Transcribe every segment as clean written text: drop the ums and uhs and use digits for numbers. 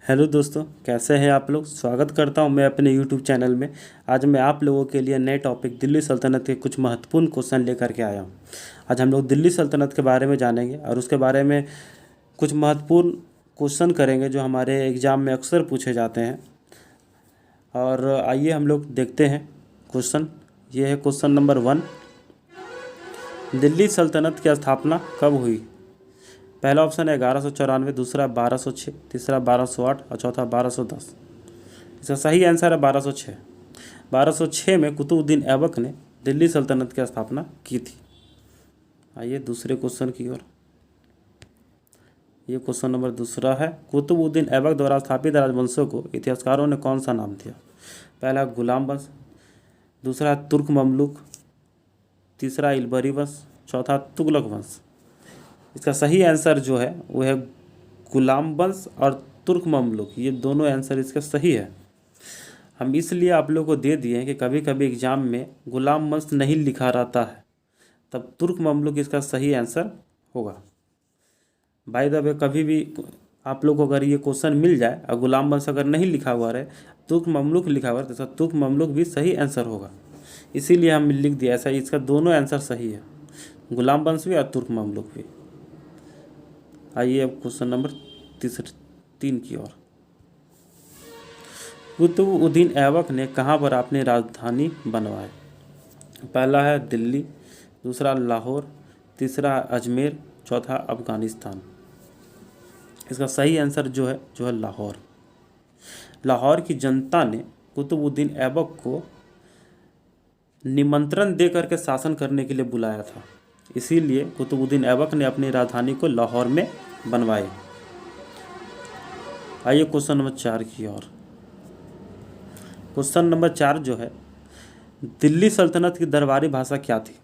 Hello दोस्तों, कैसे हैं आप लोग। स्वागत करता हूं मैं अपने यूट्यूब चैनल में। आज मैं आप लोगों के लिए नए टॉपिक दिल्ली सल्तनत के कुछ महत्वपूर्ण क्वेश्चन लेकर के आया हूं। आज हम लोग दिल्ली सल्तनत के बारे में जानेंगे और उसके बारे में कुछ महत्वपूर्ण क्वेश्चन करेंगे जो हमारे एग्ज़ाम में अक्सर पूछे जाते हैं। और आइए हम लोग देखते हैं क्वेश्चन। ये है क्वेश्चन नंबर 1। दिल्ली सल्तनत की स्थापना कब हुई। पहला ऑप्शन है 1194, दूसरा 1206, तीसरा 1208 और चौथा 1210। इसका सही आंसर है 1206। 1206 में कुतुबुद्दीन ऐबक ने दिल्ली सल्तनत की स्थापना की थी। आइए दूसरे क्वेश्चन की ओर। ये क्वेश्चन नंबर दूसरा है। कुतुबुद्दीन ऐबक द्वारा स्थापित राजवंशों को इतिहासकारों ने कौन सा नाम दिया। पहला गुलाम वंश, दूसरा तुर्क ममलुक, तीसरा इलबरी वंश, चौथा तुगलक वंश। इसका सही आंसर जो है वो है गुलाम वंश और तुर्क ममलुक। ये दोनों आंसर इसका सही है। हम इसलिए आप लोगों को दे दिए हैं कि कभी कभी एग्जाम में गुलाम वंश नहीं लिखा रहता है, तब तुर्क ममलुक इसका सही आंसर होगा। बाय द वे, कभी भी आप लोग को अगर ये क्वेश्चन मिल जाए और गुलाम वंश अगर नहीं लिखा हुआ रहे, तुर्क ममलुक लिखा हुआ है, तो तुर्क ममलुक भी सही आंसर होगा। इसीलिए हम लिख दिया ऐसा। इसका दोनों आंसर सही है, गुलाम वंश भी और तुर्क ममलुक भी। आइए अब क्वेश्चन नंबर 3 की ओर। कुतुबुद्दीन ऐबक ने कहाँ पर अपनी राजधानी बनवाई। पहला है दिल्ली, दूसरा लाहौर, तीसरा अजमेर, चौथा अफगानिस्तान। इसका सही आंसर जो है लाहौर। लाहौर की जनता ने कुतुबुद्दीन ऐबक को निमंत्रण दे करके शासन करने के लिए बुलाया था, इसीलिए कुतुबुद्दीन ऐबक ने अपनी राजधानी को लाहौर में बनवाई। आइए क्वेश्चन नंबर 4 की ओर। क्वेश्चन नंबर 4 जो है, दिल्ली सल्तनत की दरबारी भाषा क्या थी।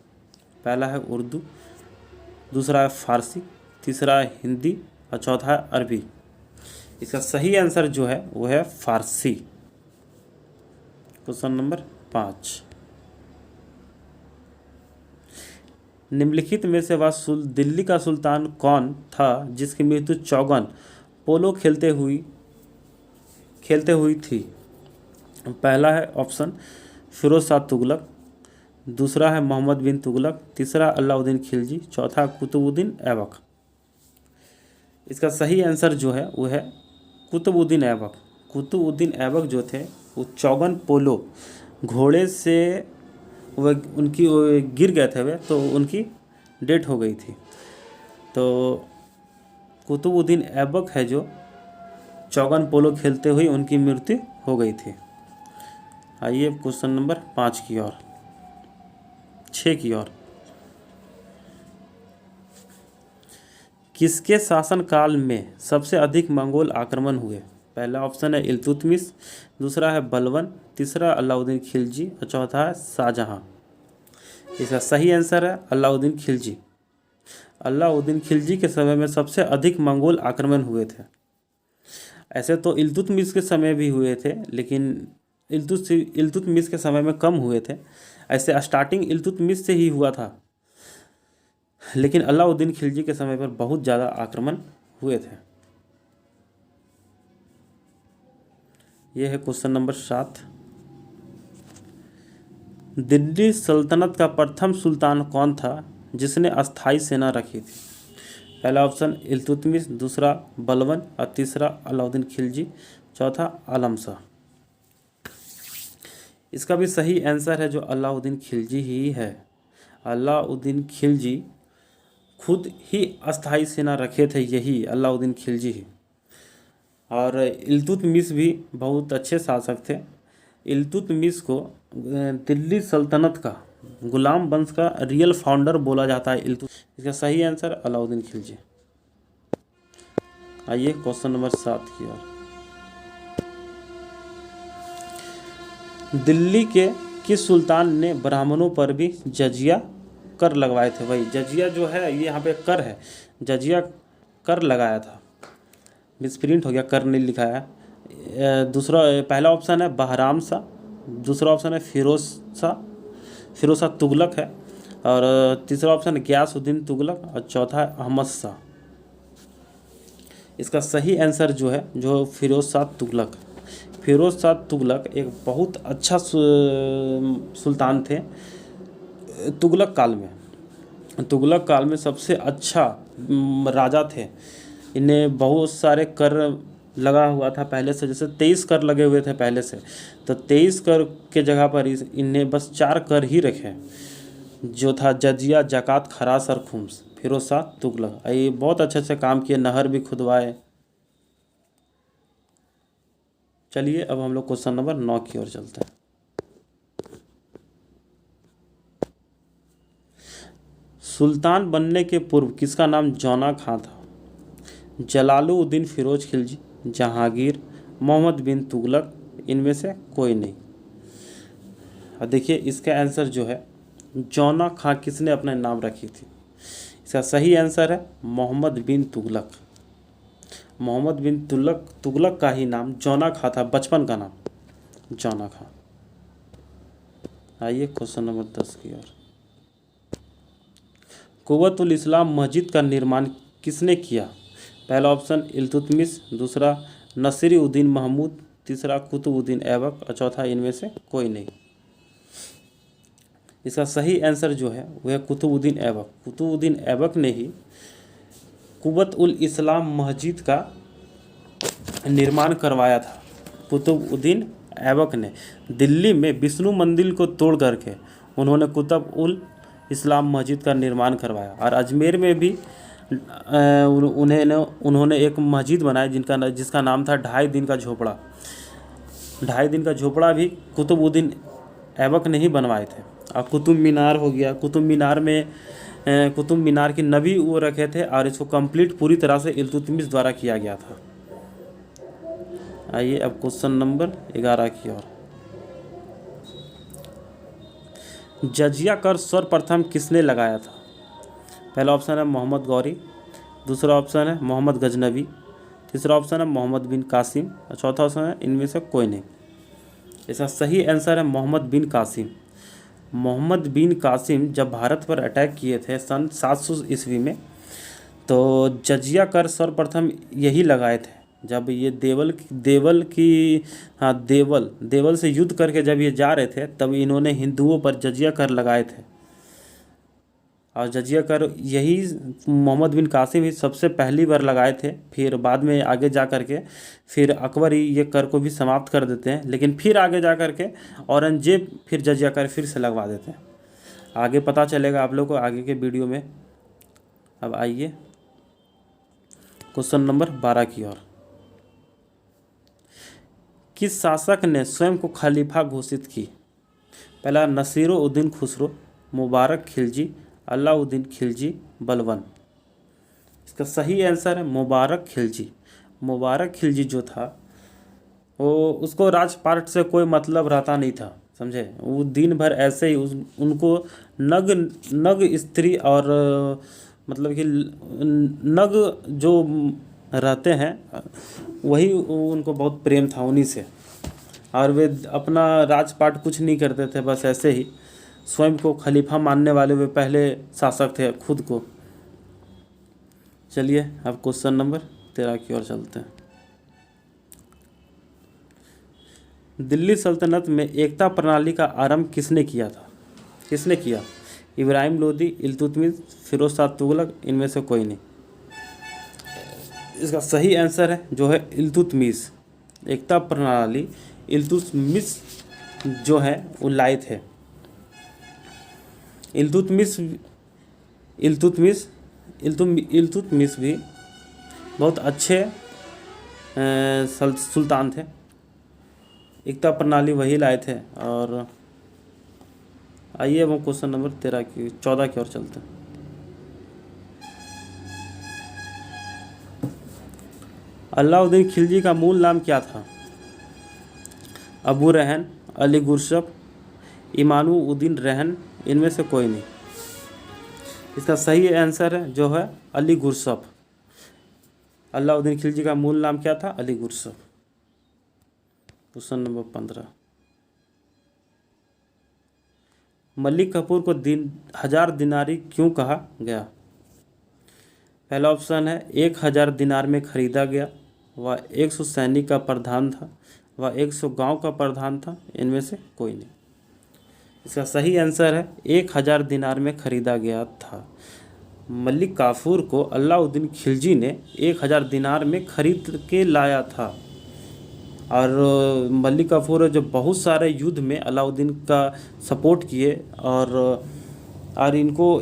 पहला है उर्दू, दूसरा है फारसी, तीसरा है हिंदी और चौथा है अरबी। इसका सही आंसर जो है वो है फारसी। Question number 5। निम्नलिखित में से वह दिल्ली का सुल्तान कौन था जिसकी मृत्यु चौगन पोलो खेलते हुई थी। पहला है ऑप्शन फिरोज शाह तुगलक, दूसरा है मोहम्मद बिन तुगलक, तीसरा अलाउद्दीन खिलजी, चौथा कुतुबुद्दीन ऐबक। इसका सही आंसर जो है वो है कुतुबुद्दीन ऐबक। कुतुबुद्दीन ऐबक जो थे वो चौगन पोलो घोड़े से वह उनकी गिर गए थे वे, तो उनकी डेथ हो गई थी। तो कुतुबुद्दीन ऐबक है जो चौगन पोलो खेलते हुए उनकी मृत्यु हो गई थी। आइए क्वेश्चन नंबर 5 की ओर, 6 की ओर। किसके शासनकाल में सबसे अधिक मंगोल आक्रमण हुए। पहला ऑप्शन है इल्तुतमिश, दूसरा है बलबन, तीसरा अलाउद्दीन खिलजी और चौथा है शाहजहां। इसका सही आंसर है अलाउद्दीन खिलजी। अलाउद्दीन खिलजी के समय में सबसे अधिक मंगोल आक्रमण हुए थे। ऐसे तो इल्तुतमिश के समय भी हुए थे, लेकिन इल्तुतमिश के समय में कम हुए थे। ऐसे स्टार्टिंग इल्तुतमिश से ही हुआ था, लेकिन अलाउद्दीन खिलजी के समय पर बहुत ज़्यादा आक्रमण हुए थे। यह है क्वेश्चन नंबर 7। दिल्ली सल्तनत का प्रथम सुल्तान कौन था जिसने अस्थायी सेना रखी थी। पहला ऑप्शन इल्तुतमिश, दूसरा बलबन और तीसरा अलाउद्दीन खिलजी, चौथा आलम शाह। इसका भी सही आंसर है जो अलाउद्दीन खिलजी ही है। अलाउद्दीन खिलजी खुद ही अस्थायी सेना रखे थे, यही अलाउद्दीन खिलजी ही। और इल्तुतमिश भी बहुत अच्छे शासक थे। इल्तुतमिश को दिल्ली सल्तनत का गुलाम वंश का रियल फाउंडर बोला जाता है इसका सही आंसर अलाउद्दीन खिलजी। आइए क्वेश्चन नंबर 7 की ओर। दिल्ली के किस सुल्तान ने ब्राह्मणों पर भी जजिया कर लगवाए थे। भाई जजिया जो है ये यहाँ पे कर है, जजिया कर लगाया था। मिसप्रिंट हो गया, कर नहीं लिखा है। पहला ऑप्शन है बहराम शाह, दूसरा ऑप्शन है फिरोज शाह तुगलक है, और तीसरा ऑप्शन है गियासुद्दीन तुगलक और चौथा है अहमद शाह। इसका सही आंसर जो है, जो फिरोज शाह तुगलक। फिरोज शाह तुगलक एक बहुत अच्छा सुल्तान थे तुगलक काल में। तुगलक काल में सबसे अच्छा राजा थे। इन्हें बहुत सारे कर लगा हुआ था पहले से, जैसे 23 कर लगे हुए थे पहले से, तो 23 कर के जगह पर इन्हें बस 4 कर ही रखे, जो था जजिया, जकात, खरास और खुम्स। फिरोज शाह तुगलक ये बहुत अच्छे से काम किए, नहर भी खुदवाए। चलिए अब हम लोग क्वेश्चन नंबर 9 की ओर चलते हैं। सुल्तान बनने के पूर्व किसका नाम जौना खां था? जलालुद्दीन फिरोज खिलजी, जहांगीर, मोहम्मद बिन तुगलक, इनमें से कोई नहीं। और देखिए इसका आंसर जो है, जौना खां किसने अपना नाम रखी थी? इसका सही आंसर है मोहम्मद बिन तुगलक। मोहम्मद बिन तुगलक का ही नाम जौना खां था, बचपन का नाम जौना खां। आइए क्वेश्चन नंबर 10 की ओर। कुव्वतुल इस्लाम मस्जिद का निर्माण किसने किया? पहला ऑप्शन इल्तुतमिश, दूसरा नसीरुद्दीन महमूद, तीसरा कुतुबुद्दीन ऐबक और चौथा इनमें से कोई नहीं। इसका सही आंसर जो है वह है कुतुबुद्दीन ऐबक। कुतुबुद्दीन ऐबक ने ही कुव्वतुल इस्लाम मस्जिद का निर्माण करवाया था। कुतुबुद्दीन ऐबक ने दिल्ली में विष्णु मंदिर को तोड़ करके उन्होंने कुतुबुल इस्लाम मस्जिद का निर्माण करवाया। और अजमेर में भी उन्होंने एक मस्जिद बनाई जिसका नाम था 2.5 दिन का झोपड़ा। 2.5 दिन का झोपड़ा भी कुतुबुद्दीन ऐबक ने ही बनवाए थे। और कुतुब मीनार हो गया, कुतुब मीनार की नबी वो रखे थे और इसको कंप्लीट पूरी तरह से इल्तुतमिश द्वारा किया गया था। आइए अब क्वेश्चन नंबर 11 की ओर। जजिया कर सर्वप्रथम किसने लगाया था? पहला ऑप्शन है मोहम्मद गौरी, दूसरा ऑप्शन है मोहम्मद गजनबी, तीसरा ऑप्शन है मोहम्मद बिन कासिम और चौथा ऑप्शन है इनमें से कोई नहीं। इसका सही आंसर है मोहम्मद बिन कासिम। मोहम्मद बिन कासिम जब भारत पर अटैक किए थे सन 700 ईस्वी में, तो जजिया कर सर्वप्रथम यही लगाए थे। जब ये देवल से युद्ध करके जब ये जा रहे थे, तब इन्होंने हिंदुओं पर जजिया कर लगाए थे। और जजिया कर यही मोहम्मद बिन कासिम ही सबसे पहली बार लगाए थे। फिर बाद में आगे जा कर के फिर अकबर ही ये कर को भी समाप्त कर देते हैं, लेकिन फिर आगे जा कर के औरंगजेब फिर जजिया कर फिर से लगवा देते हैं। आगे पता चलेगा आप लोग को आगे के वीडियो में। अब आइए क्वेश्चन नंबर 12 की ओर। किस शासक ने स्वयं को खलीफा घोषित की? पहला नसीरुद्दीन खुसरो, मुबारक खिलजी, अलाउद्दीन खिलजी, बलबन। इसका सही आंसर है मुबारक खिलजी। मुबारक खिलजी जो था वो उसको राजपाट से कोई मतलब रहता नहीं था, समझे। वो दिन भर ऐसे ही उनको नग स्त्री और मतलब कि नग जो रहते हैं वही उनको बहुत प्रेम था उन्हीं से। और वे अपना राजपाट कुछ नहीं करते थे, बस ऐसे ही स्वयं को खलीफा मानने वाले वे पहले शासक थे खुद को। चलिए अब क्वेश्चन नंबर 13 की ओर चलते हैं। दिल्ली सल्तनत में एकता प्रणाली का आरंभ किसने किया था? किसने किया? इब्राहिम लोदी, इल्तुतमिश, फिरोज शाह तुगलक, इनमें से कोई नहीं। इसका सही आंसर है जो है इल्तुतमिश। एकता प्रणाली इल्तुतमिश जो है वो लाए थे। इल्तुतमिश भी बहुत अच्छे सुल्तान थे। एकता प्रणाली वही लाए थे। और आइए अब हम क्वेश्चन नंबर 14 की ओर चलते हैं। अलाउद्दीन खिलजी का मूल नाम क्या था? अबू रहन, अली गुरशप, इमानुद्दीन रहन, इनमें से कोई नहीं। इसका सही आंसर है जो है अली गुरशप। अलाउद्दीन खिलजी का मूल नाम क्या था? अली गुरशप। Question number 15। मलिक कफूर को 1000 दिनारी क्यों कहा गया? पहला ऑप्शन है 1000 दिनार में खरीदा गया, वह 100 सैनिक का प्रधान था, वह 100 गांव का प्रधान था, इनमें से कोई नहीं। इसका सही आंसर है 1000 दिनार में खरीदा गया था। मलिक काफूर को अलाउद्दीन खिलजी ने 1000 दिनार में खरीद के लाया था। और मलिक काफूर जो बहुत सारे युद्ध में अलाउद्दीन का सपोर्ट किए और इनको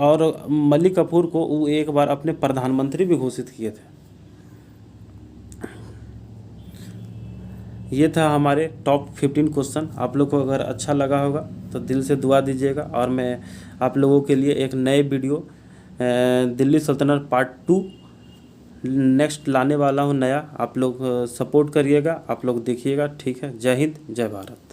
और मलिक काफूर को वो एक बार अपने प्रधानमंत्री भी घोषित किए थे। ये था हमारे टॉप 15 क्वेश्चन। आप लोग को अगर अच्छा लगा होगा तो दिल से दुआ दीजिएगा, और मैं आप लोगों के लिए एक नए वीडियो दिल्ली सल्तनत पार्ट 2 नेक्स्ट लाने वाला हूँ नया। आप लोग सपोर्ट करिएगा, आप लोग देखिएगा। ठीक है, जय हिंद, जय भारत।